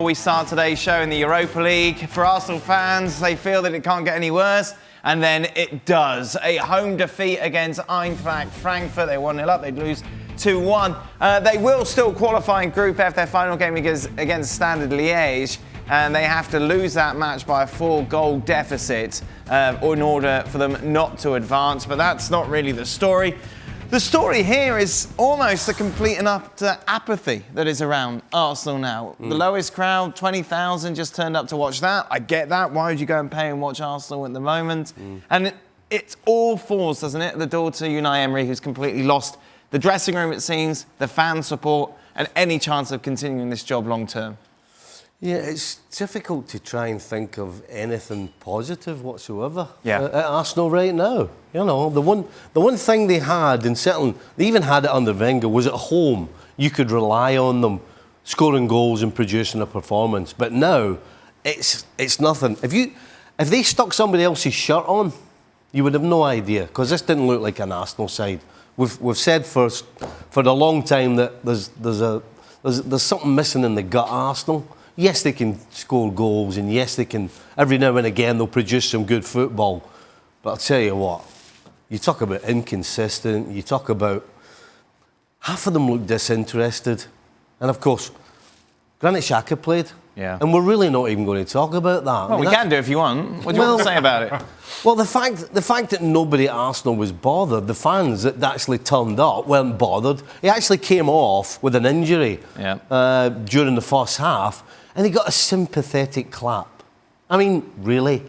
We start today's show in the Europa League. For Arsenal fans, they feel that it can't get any worse, and then it does. A home defeat against Eintracht Frankfurt. They 1-0 up, they'd lose 2-1. They will still qualify in Group F, their final game against Standard Liège, and they have to lose that match by a 4-goal deficit in order for them not to advance. But that's not really the story. The story here is almost the complete and utter apathy that is around Arsenal now. The lowest crowd, 20,000, just turned up to watch that. I get that. Why would you go and pay and watch Arsenal at the moment? And it all falls, doesn't it, the door to Unai Emery, who's completely lost the dressing room, it seems, the fan support, and any chance of continuing this job long term. Yeah, it's difficult to try and think of anything positive whatsoever at Arsenal right now. You know, the one thing they had, and certainly they even had it under Wenger, was at home you could rely on them scoring goals and producing a performance. But now it's nothing. If they stuck somebody else's shirt on, you would have no idea, because this didn't look like an Arsenal side. We've said for a long time that there's something missing in the gut of Arsenal. Yes, they can score goals, and yes, they can, every now and again, they'll produce some good football. But I'll tell you what, you talk about inconsistent, you talk about, half of them look disinterested. And of course, granted, Shaka played. Yeah. And we're really not even going to talk about that. Well, we can do if you want. What do you want to say about it? Well, the fact that nobody at Arsenal was bothered, the fans that actually turned up weren't bothered. He actually came off with an injury during the first half, and he got a sympathetic clap. I mean, really?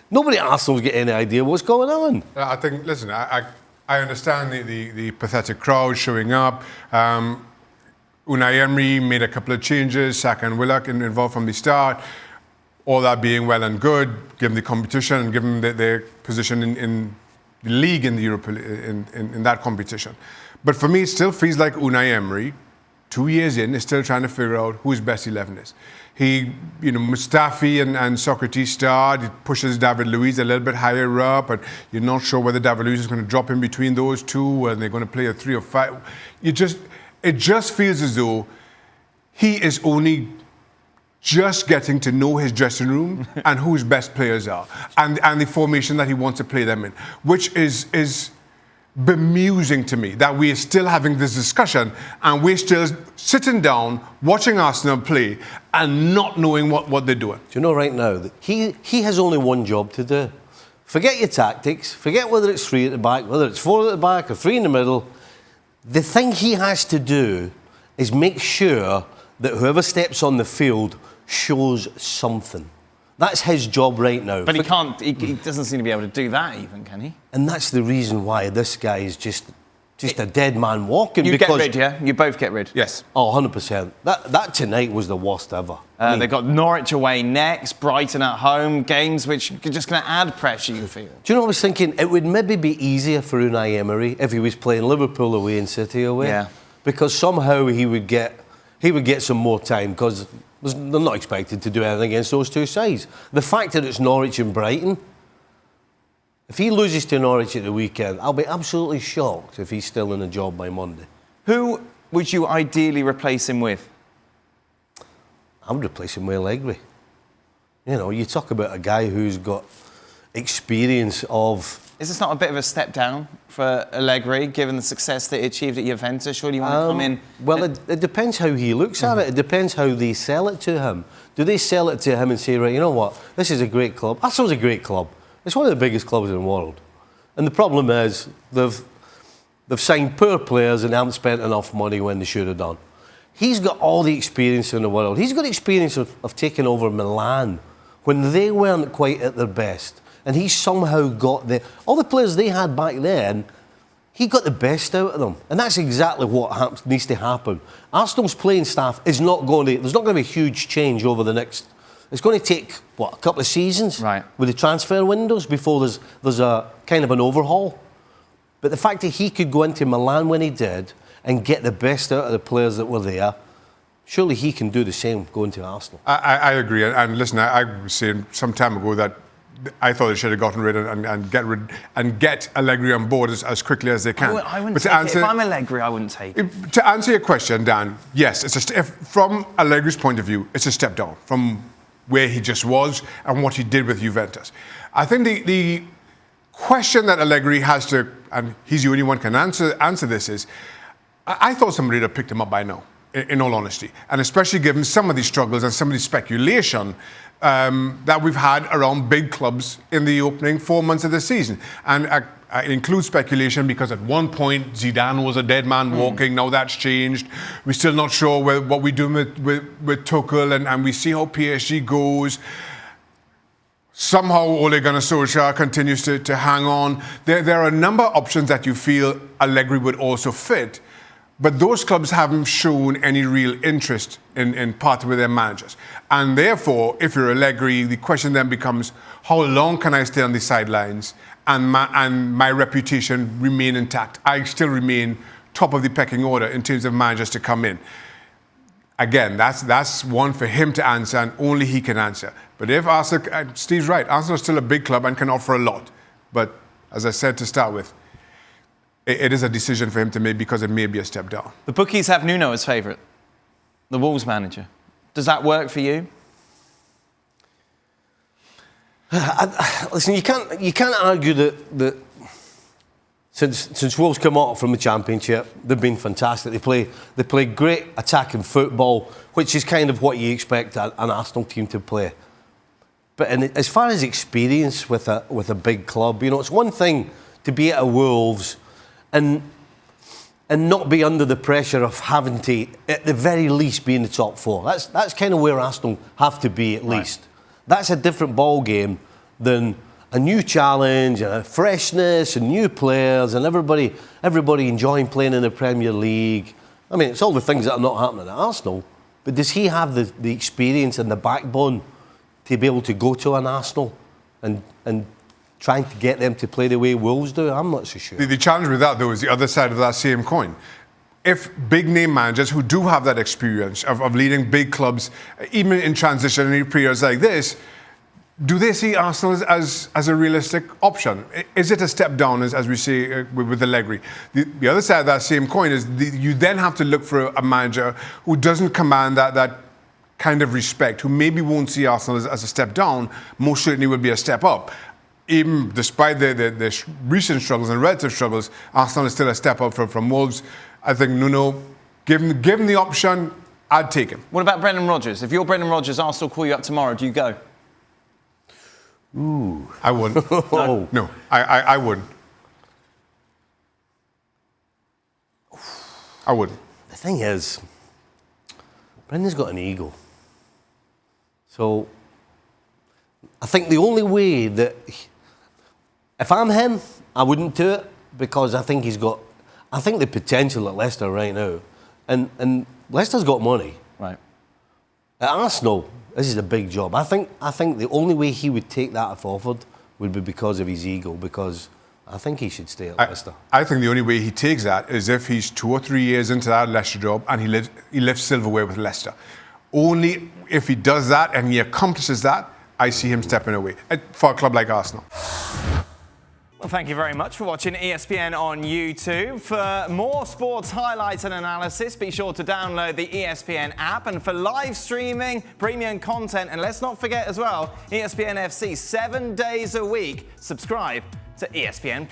Nobody at Arsenal's got any idea what's going on. I think, listen, I understand the pathetic crowd showing up. Unai Emery made a couple of changes, Shaka and Willock involved from the start. All that being well and good, given the competition and given their position in the league in the Europa in that competition. But for me, it still feels like Unai Emery, 2 years in, is still trying to figure out who his best 11 is. Mustafi and Socrates start. He pushes David Luiz a little bit higher up, and you're not sure whether David Luiz is going to drop in between those two, and they're going to play a 3 or 5. It just feels as though he is only just getting to know his dressing room and who his best players are, and the formation that he wants to play them in, which is bemusing to me that we're still having this discussion and we're still sitting down watching Arsenal play and not knowing what they're doing. Do you know right now that he has only one job to do? Forget your tactics, forget whether it's 3 at the back, whether it's 4 at the back or 3 in the middle. The thing he has to do is make sure that whoever steps on the field shows something. That's his job right now. But he doesn't seem to be able to do that even, can he? And that's the reason why this guy is just a dead man walking. You get rid, yeah? You both get rid? Yes. Oh, 100%. That tonight was the worst ever. They've got Norwich away next, Brighton at home, games which are just going to add pressure, you feel? Do you know what I was thinking? It would maybe be easier for Unai Emery if he was playing Liverpool away and City away. Yeah. Because somehow he would get some more time, because they're not expected to do anything against those two sides. The fact that it's Norwich and Brighton, if he loses to Norwich at the weekend, I'll be absolutely shocked if he's still in a job by Monday. Who would you ideally replace him with? I would replace him with Allegri. You know, you talk about a guy who's got experience of... Is this not a bit of a step down for Allegri, given the success that he achieved at Juventus? Surely you want to come in... Well, it depends how he looks at it. It depends how they sell it to him. Do they sell it to him and say, right, you know what, this is a great club. Arsenal's a great club. It's one of the biggest clubs in the world. And the problem is they've signed poor players and haven't spent enough money when they should have done. He's got all the experience in the world. He's got experience of taking over Milan when they weren't quite at their best. And he somehow got all the players they had back then, he got the best out of them. And that's exactly what needs to happen. Arsenal's playing staff there's not going to be a huge change over the next... It's going to take, a couple of seasons with the transfer windows before there's a kind of an overhaul. But the fact that he could go into Milan when he did and get the best out of the players that were there, surely he can do the same going to Arsenal. I agree. And listen, I was saying some time ago that I thought they should have gotten rid of and get Allegri on board as quickly as they can. I wouldn't take it. If I'm Allegri, I wouldn't take it. To answer your question, Dan, yes, from Allegri's point of view, it's a step down from where he just was and what he did with Juventus. I think the question that Allegri has to, and he's the only one can answer this, is I thought somebody would have picked him up by now, in all honesty, and especially given some of these struggles and some of the speculation that we've had around big clubs in the opening 4 months of the season. And it includes speculation because at one point Zidane was a dead man walking. Now that's changed. We're still not sure what we do with Tuchel, and we see how PSG goes. Somehow Ole Gunnar Solskjaer continues to hang on. There are a number of options that you feel Allegri would also fit. But those clubs haven't shown any real interest in partnering with their managers. And therefore, if you're Allegri, the question then becomes, how long can I stay on the sidelines and my reputation remain intact? I still remain top of the pecking order in terms of managers to come in. Again, that's one for him to answer, and only he can answer. But if Arsenal, Steve's right, Arsenal is still a big club and can offer a lot. But as I said to start with, it is a decision for him to make because it may be a step down. The bookies have Nuno as favourite, the Wolves manager. Does that work for you? Listen, you can't argue that since Wolves come out from the Championship, they've been fantastic. They play great attacking football, which is kind of what you expect an Arsenal team to play. But as far as experience with a big club, it's one thing to be at a Wolves and not be under the pressure of having to, at the very least, be in the top four. That's kind of where Arsenal have to be, at least. That's a different ball game than a new challenge, and a freshness, and new players, and everybody enjoying playing in the Premier League. I mean, it's all the things that are not happening at Arsenal. But does he have the experience and the backbone to be able to go to an Arsenal and trying to get them to play the way Wolves do? I'm not so sure. The challenge with that, though, is the other side of that same coin. If big-name managers who do have that experience of leading big clubs, even in transitionary periods like this, do they see Arsenal as a realistic option? Is it a step down, as we say with Allegri? The other side of that same coin is you then have to look for a manager who doesn't command that kind of respect, who maybe won't see Arsenal as a step down, most certainly will be a step up. Even despite the recent struggles and relative struggles, Arsenal is still a step up from Wolves. I think Nuno, given the option, I'd take him. What about Brendan Rodgers? If you're Brendan Rodgers, Arsenal call you up tomorrow, do you go? Ooh. I wouldn't. No, I wouldn't. I wouldn't. The thing is, Brendan's got an ego. So, I think the only way that, if I'm him, I wouldn't do it, because I think the potential at Leicester right now, and Leicester's got money. Right. At Arsenal, this is a big job. I think the only way he would take that if offered would be because of his ego, because I think he should stay at Leicester. I think the only way he takes that is if he's 2 or 3 years into that Leicester job and he lifts silverware with Leicester. Only if he does that and he accomplishes that, I see him stepping away for a club like Arsenal. Well, thank you very much for watching ESPN on YouTube. For more sports highlights and analysis, be sure to download the ESPN app. And for live streaming, premium content, and let's not forget as well, ESPNFC 7 days a week. Subscribe to ESPN+.